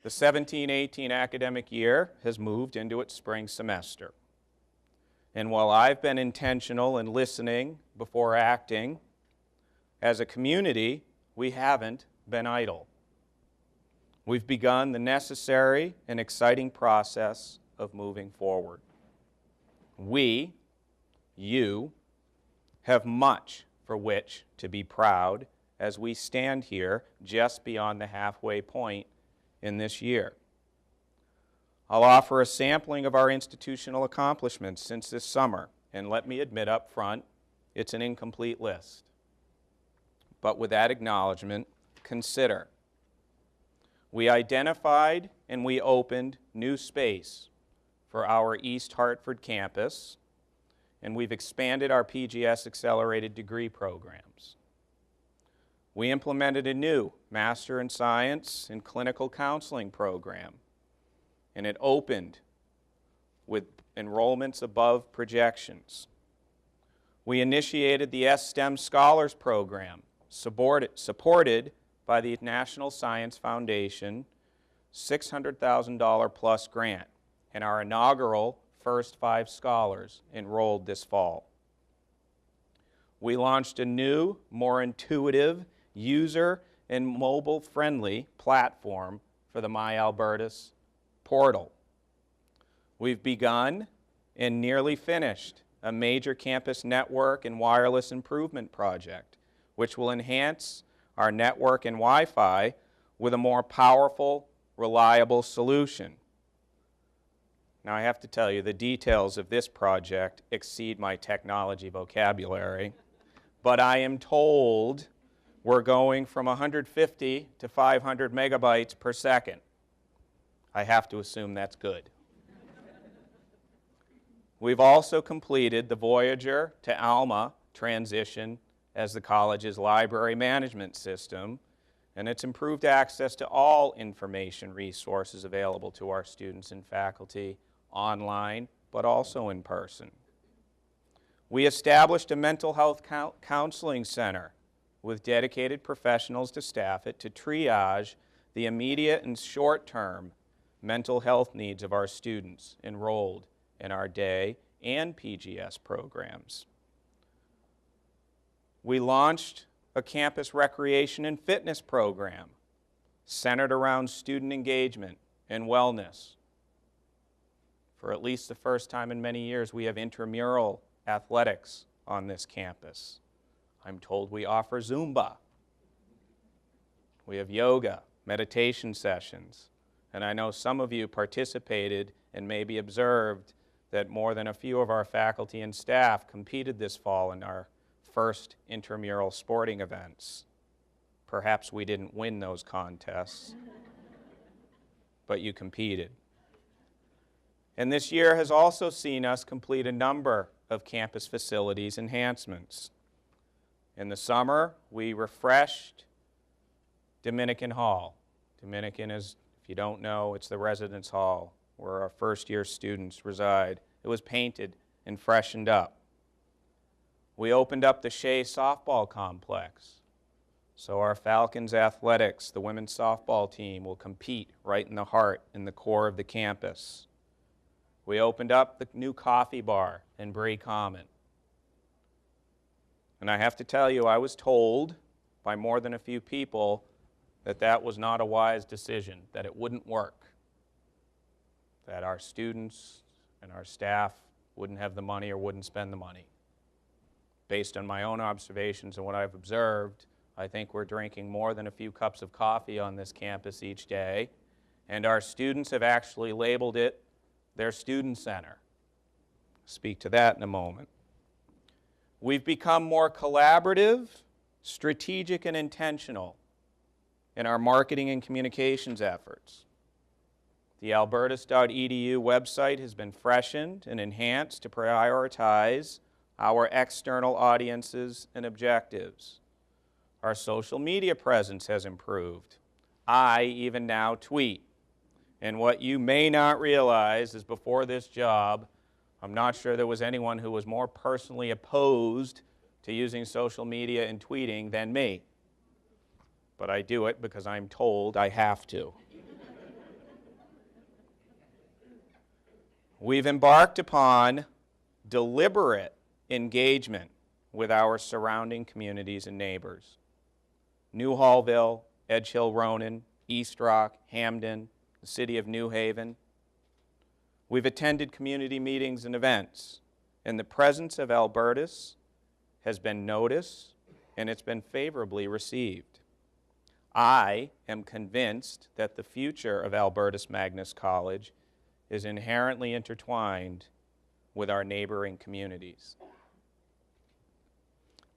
The 17-18 academic year has moved into its spring semester. And while I've been intentional in listening before acting, as a community, we haven't been idle. We've begun the necessary and exciting process of moving forward. We, you, have much for which to be proud as we stand here just beyond the halfway point in this year. I'll offer a sampling of our institutional accomplishments since this summer, and let me admit up front, it's an incomplete list. But with that acknowledgement, consider. We identified and we opened new space for our East Hartford campus, and we've expanded our PGS accelerated degree programs. We implemented a new Master in Science and Clinical Counseling program, and it opened with enrollments above projections. We initiated the STEM Scholars Program, supported by the National Science Foundation, $600,000 plus grant, and our inaugural first 5 scholars enrolled this fall. We launched a new, more intuitive, user and mobile-friendly platform for the My Albertus portal. We've begun and nearly finished a major campus network and wireless improvement project, which will enhance our network and Wi-Fi with a more powerful, reliable solution. Now I have to tell you, the details of this project exceed my technology vocabulary, but I am told we're going from 150 to 500 megabytes per second. I have to assume that's good. We've also completed the Voyager to Alma transition as the college's library management system, and it's improved access to all information resources available to our students and faculty online, but also in person. We established a mental health counseling center with dedicated professionals to staff it to triage the immediate and short-term mental health needs of our students enrolled in our day and PGS programs. We launched a campus recreation and fitness program centered around student engagement and wellness. For at least the first time in many years, we have intramural athletics on this campus. I'm told we offer Zumba. We have yoga, meditation sessions, and I know some of you participated and maybe observed that more than a few of our faculty and staff competed this fall in our first intramural sporting events. Perhaps we didn't win those contests, but you competed. And this year has also seen us complete a number of campus facilities enhancements. In the summer, we refreshed Dominican Hall. Dominican is, if you don't know, it's the residence hall where our first-year students reside. It was painted and freshened up. We opened up the Shea softball complex. So our Falcons athletics, the women's softball team, will compete right in the heart, in the core of the campus. We opened up the new coffee bar in Bree Common. And I have to tell you, I was told by more than a few people that that was not a wise decision, that it wouldn't work, that our students and our staff wouldn't have the money or wouldn't spend the money. Based on my own observations and what I've observed, I think we're drinking more than a few cups of coffee on this campus each day, and our students have actually labeled it their student center. I'll speak to that in a moment. We've become more collaborative, strategic, and intentional in our marketing and communications efforts. The albertus.edu website has been freshened and enhanced to prioritize our external audiences and objectives. Our social media presence has improved. I even now tweet. And what you may not realize is before this job, I'm not sure there was anyone who was more personally opposed to using social media and tweeting than me. But I do it because I'm told I have to. We've embarked upon deliberate engagement with our surrounding communities and neighbors. New Hallville, Edge Hill, Ronan, East Rock, Hamden, the city of New Haven. We've attended community meetings and events, and the presence of Albertus has been noticed, and it's been favorably received. I am convinced that the future of Albertus Magnus College is inherently intertwined with our neighboring communities.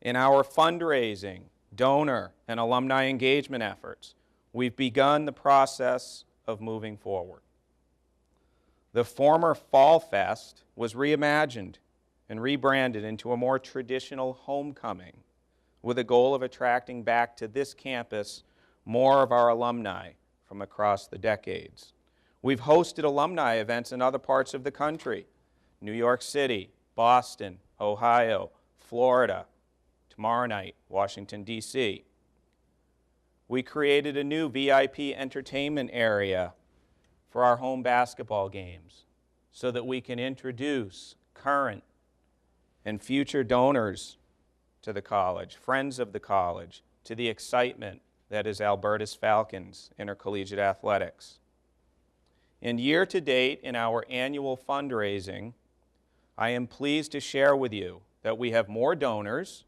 In our fundraising, donor, and alumni engagement efforts, we've begun the process of moving forward. The former Fall Fest was reimagined and rebranded into a more traditional homecoming with a goal of attracting back to this campus more of our alumni from across the decades. We've hosted alumni events in other parts of the country, New York City, Boston, Ohio, Florida, tomorrow night, Washington, D.C. We created a new VIP entertainment area for our home basketball games so that we can introduce current and future donors to the college, friends of the college, to the excitement that is Albertus Falcons intercollegiate athletics. And year to date in our annual fundraising, I am pleased to share with you that we have more donors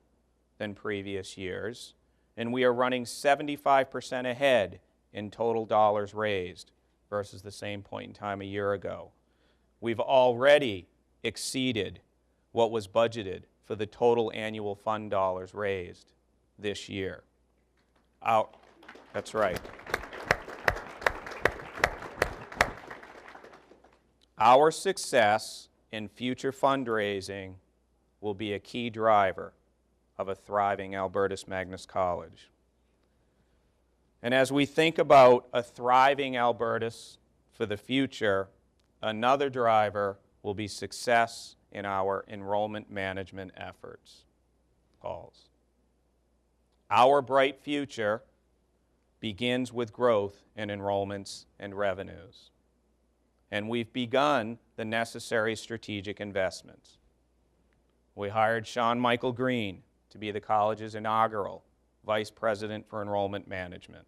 than previous years, and we are running 75% ahead in total dollars raised versus the same point in time a year ago. We've already exceeded what was budgeted for the total annual fund dollars raised this year. That's right. Our success in future fundraising will be a key driver of a thriving Albertus Magnus College. And as we think about a thriving Albertus for the future, another driver will be success in our enrollment management efforts. Calls. Our bright future begins with growth in enrollments and revenues. And we've begun the necessary strategic investments. We hired Sean Michael Green to be the college's inaugural Vice President for Enrollment Management.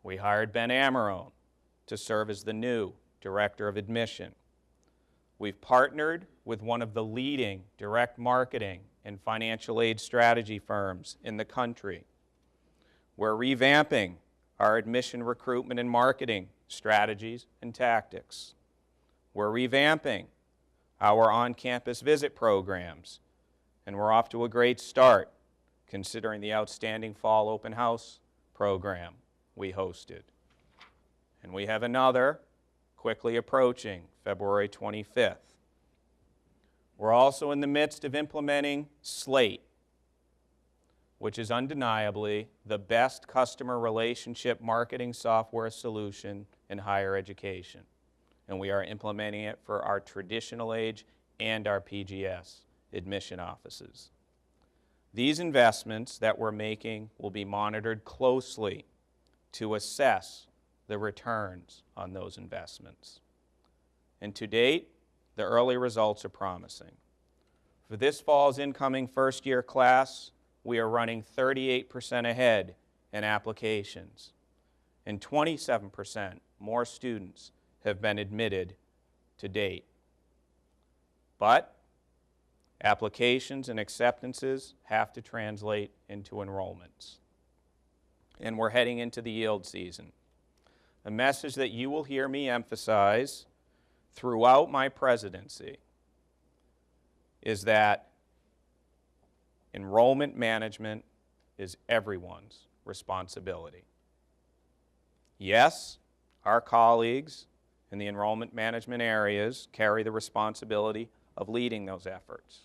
We hired Ben Amarone to serve as the new Director of Admission. We've partnered with one of the leading direct marketing and financial aid strategy firms in the country. We're revamping our admission recruitment and marketing strategies and tactics. We're revamping our on-campus visit programs, and we're off to a great start considering the outstanding fall open house program we hosted. And we have another quickly approaching February 25th. We're also in the midst of implementing Slate, which is undeniably the best customer relationship marketing software solution in higher education. And we are implementing it for our traditional age and our PGS admission offices. These investments that we're making will be monitored closely to assess the returns on those investments. And to date, the early results are promising. For this fall's incoming first-year class, we are running 38% ahead in applications, and 27% more students have been admitted to date. But applications and acceptances have to translate into enrollments. And we're heading into the yield season. A message that you will hear me emphasize throughout my presidency is that enrollment management is everyone's responsibility. Yes, our colleagues in the enrollment management areas carry the responsibility of leading those efforts.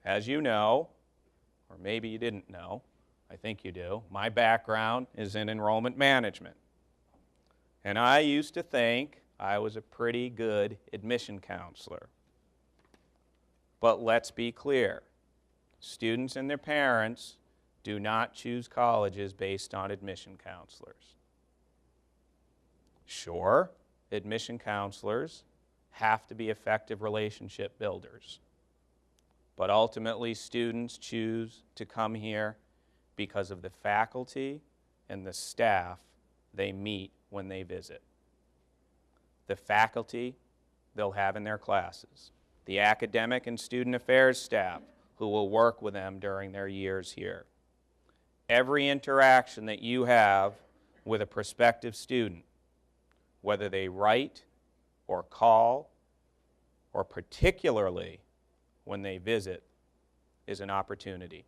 As you know, or maybe you didn't know, I think you do, my background is in enrollment management. And I used to think I was a pretty good admission counselor. But let's be clear, students and their parents do not choose colleges based on admission counselors. Sure, admission counselors have to be effective relationship builders. But ultimately, students choose to come here because of the faculty and the staff they meet when they visit. The faculty they'll have in their classes, the academic and student affairs staff who will work with them during their years here. Every interaction that you have with a prospective student, whether they write or call, or particularly when they visit, is an opportunity.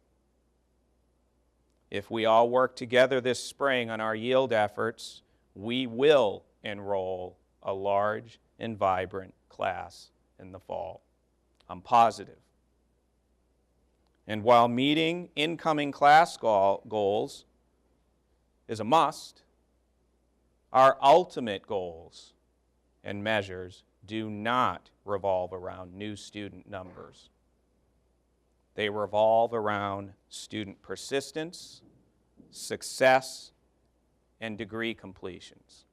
If we all work together this spring on our yield efforts, we will enroll a large and vibrant class in the fall. I'm positive. And while meeting incoming class goals is a must, our ultimate goals and measures do not revolve around new student numbers. They revolve around student persistence, success, and degree completions.